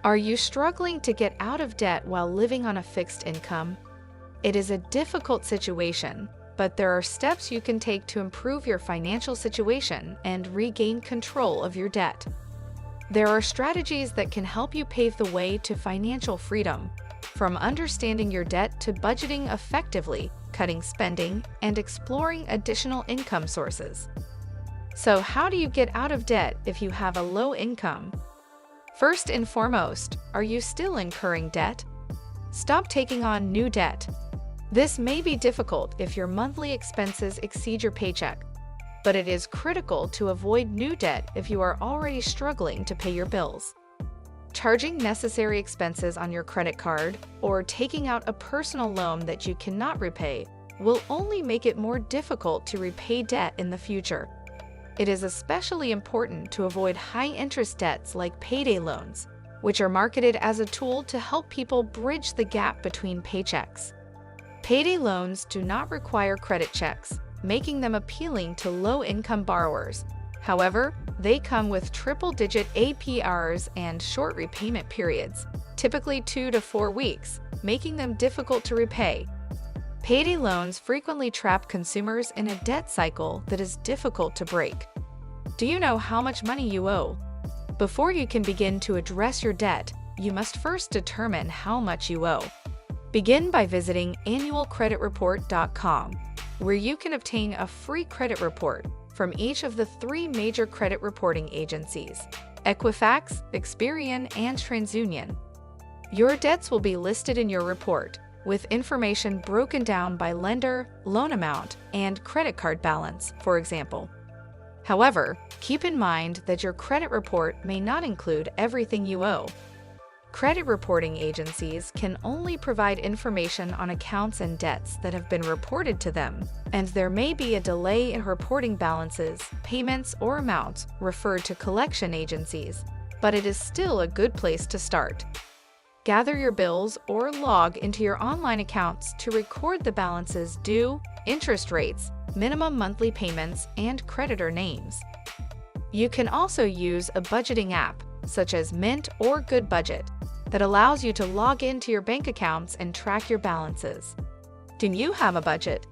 Are you struggling to get out of debt while living on a fixed income? It is a difficult situation, but there are steps you can take to improve your financial situation and regain control of your debt. There are strategies that can help you pave the way to financial freedom, from understanding your debt to budgeting effectively, cutting spending, and exploring additional income sources. So, how do you get out of debt if you have a low income? First and foremost, are you still incurring debt? Stop taking on new debt. This may be difficult if your monthly expenses exceed your paycheck, but it is critical to avoid new debt if you are already struggling to pay your bills. Charging necessary expenses on your credit card or taking out a personal loan that you cannot repay will only make it more difficult to repay debt in the future. It is especially important to avoid high-interest debts like payday loans, which are marketed as a tool to help people bridge the gap between paychecks. Payday loans do not require credit checks, making them appealing to low-income borrowers. However, they come with triple-digit APRs and short repayment periods, typically 2 to 4 weeks, making them difficult to repay. Payday loans frequently trap consumers in a debt cycle that is difficult to break. Do you know how much money you owe? Before you can begin to address your debt, you must first determine how much you owe. Begin by visiting annualcreditreport.com, where you can obtain a free credit report from each of the 3 major credit reporting agencies: Equifax, Experian, and TransUnion. Your debts will be listed in your report, with information broken down by lender, loan amount, and credit card balance, for example. However, keep in mind that your credit report may not include everything you owe. Credit reporting agencies can only provide information on accounts and debts that have been reported to them, and there may be a delay in reporting balances, payments, or amounts referred to collection agencies, but it is still a good place to start. Gather your bills or log into your online accounts to record the balances due, interest rates, minimum monthly payments, and creditor names. You can also use a budgeting app, such as Mint or Good Budget, that allows you to log into your bank accounts and track your balances. Do you have a budget?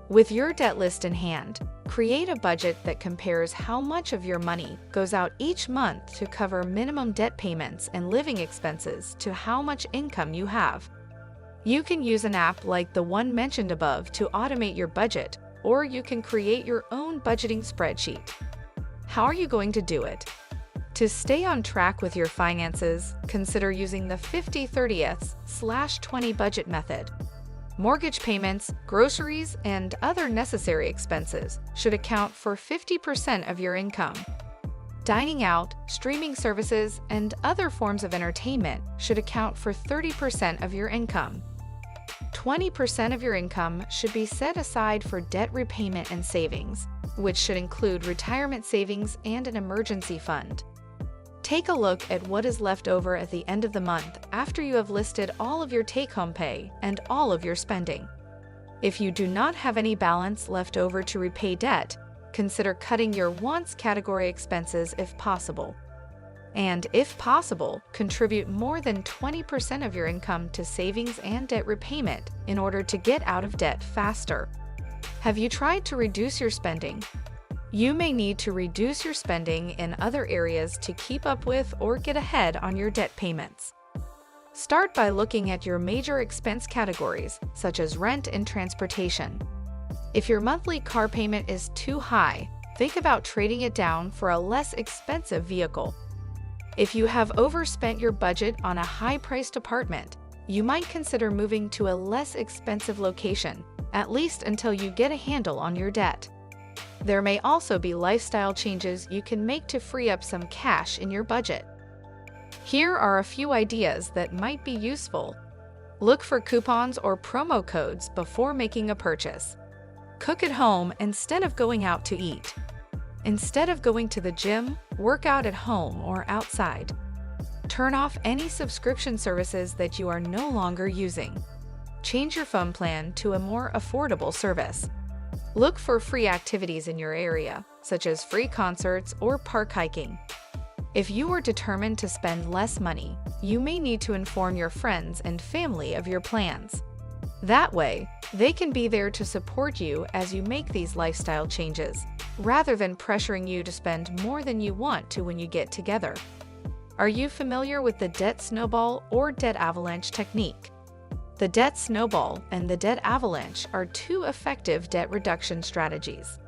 With your debt list in hand, create a budget that compares how much of your money goes out each month to cover minimum debt payments and living expenses to how much income you have. You can use an app like the one mentioned above to automate your budget, or you can create your own budgeting spreadsheet. How are you going to do it? To stay on track with your finances, consider using the 50/30/20 budget method. Mortgage payments, groceries, and other necessary expenses should account for 50% of your income. Dining out, streaming services, and other forms of entertainment should account for 30% of your income. 20% of your income should be set aside for debt repayment and savings, which should include retirement savings and an emergency fund. Take a look at what is left over at the end of the month after you have listed all of your take-home pay and all of your spending. If you do not have any balance left over to repay debt, consider cutting your wants category expenses if possible. And if possible, contribute more than 20% of your income to savings and debt repayment in order to get out of debt faster. Have you tried to reduce your spending? You may need to reduce your spending in other areas to keep up with or get ahead on your debt payments. Start by looking at your major expense categories, such as rent and transportation. If your monthly car payment is too high, think about trading it down for a less expensive vehicle. If you have overspent your budget on a high-priced apartment, you might consider moving to a less expensive location, at least until you get a handle on your debt. There may also be lifestyle changes you can make to free up some cash in your budget. Here are a few ideas that might be useful. Look for coupons or promo codes before making a purchase. Cook at home instead of going out to eat. Instead of going to the gym, work out at home or outside. Turn off any subscription services that you are no longer using. Change your phone plan to a more affordable service. Look for free activities in your area, such as free concerts or park hiking. If you are determined to spend less money, you may need to inform your friends and family of your plans. That way, they can be there to support you as you make these lifestyle changes, rather than pressuring you to spend more than you want to when you get together. Are you familiar with the debt snowball or debt avalanche technique? The debt snowball and the debt avalanche are two effective debt reduction strategies.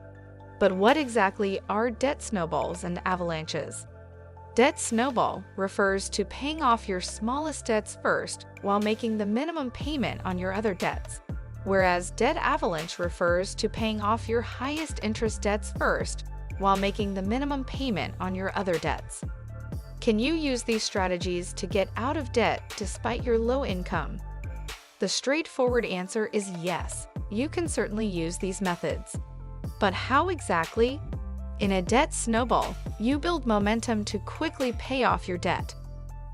But what exactly are debt snowballs and avalanches? Debt snowball refers to paying off your smallest debts first while making the minimum payment on your other debts, whereas debt avalanche refers to paying off your highest interest debts first while making the minimum payment on your other debts. Can you use these strategies to get out of debt despite your low income? The straightforward answer is yes, you can certainly use these methods. But how exactly? In a debt snowball, you build momentum to quickly pay off your debt.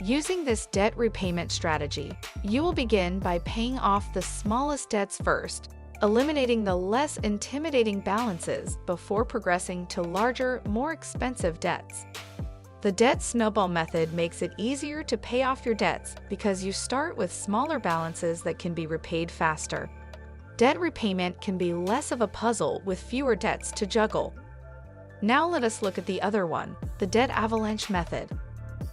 Using this debt repayment strategy, you will begin by paying off the smallest debts first, eliminating the less intimidating balances before progressing to larger, more expensive debts. The debt snowball method makes it easier to pay off your debts because you start with smaller balances that can be repaid faster. Debt repayment can be less of a puzzle with fewer debts to juggle. Now let us look at the other one, the debt avalanche method.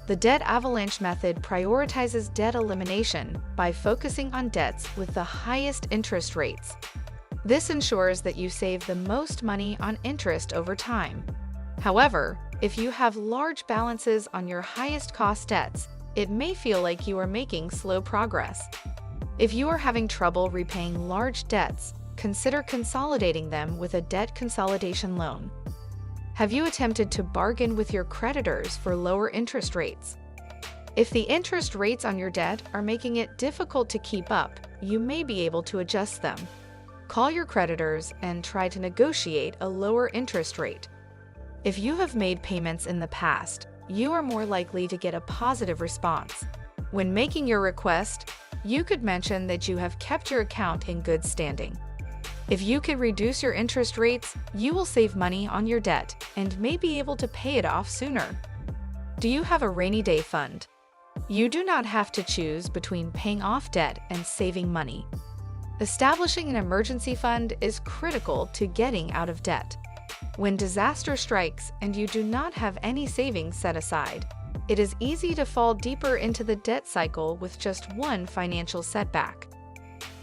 The debt avalanche method prioritizes debt elimination by focusing on debts with the highest interest rates. This ensures that you save the most money on interest over time. However, if you have large balances on your highest cost debts, it may feel like you are making slow progress. If you are having trouble repaying large debts, consider consolidating them with a debt consolidation loan. Have you attempted to bargain with your creditors for lower interest rates? If the interest rates on your debt are making it difficult to keep up, you may be able to adjust them. Call your creditors and try to negotiate a lower interest rate. If you have made payments in the past, you are more likely to get a positive response. When making your request, you could mention that you have kept your account in good standing. If you can reduce your interest rates, you will save money on your debt and may be able to pay it off sooner. Do you have a rainy day fund? You do not have to choose between paying off debt and saving money. Establishing an emergency fund is critical to getting out of debt. When disaster strikes and you do not have any savings set aside, it is easy to fall deeper into the debt cycle with just one financial setback.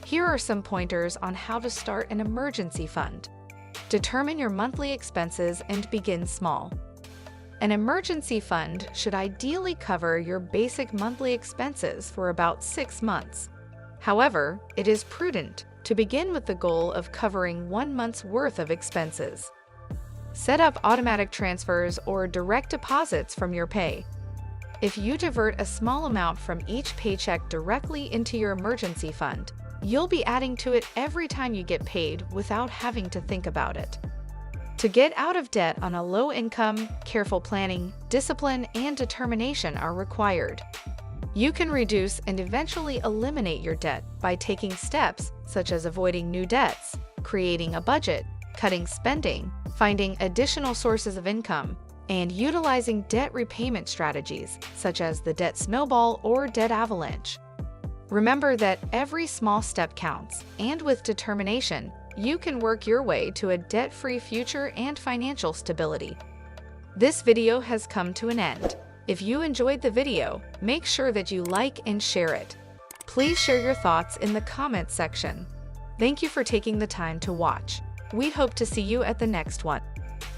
Here are some pointers on how to start an emergency fund. Determine your monthly expenses and begin small. An emergency fund should ideally cover your basic monthly expenses for about 6 months. However, it is prudent to begin with the goal of covering 1 month's worth of expenses. Set up automatic transfers or direct deposits from your pay. If you divert a small amount from each paycheck directly into your emergency fund, you'll be adding to it every time you get paid without having to think about it. To get out of debt on a low income, careful planning, discipline, and determination are required. You can reduce and eventually eliminate your debt by taking steps such as avoiding new debts, creating a budget, cutting spending, finding additional sources of income, and utilizing debt repayment strategies such as the debt snowball or debt avalanche. Remember that every small step counts, and with determination, you can work your way to a debt-free future and financial stability. This video has come to an end. If you enjoyed the video, make sure that you like and share it. Please share your thoughts in the comments section. Thank you for taking the time to watch. We hope to see you at the next one.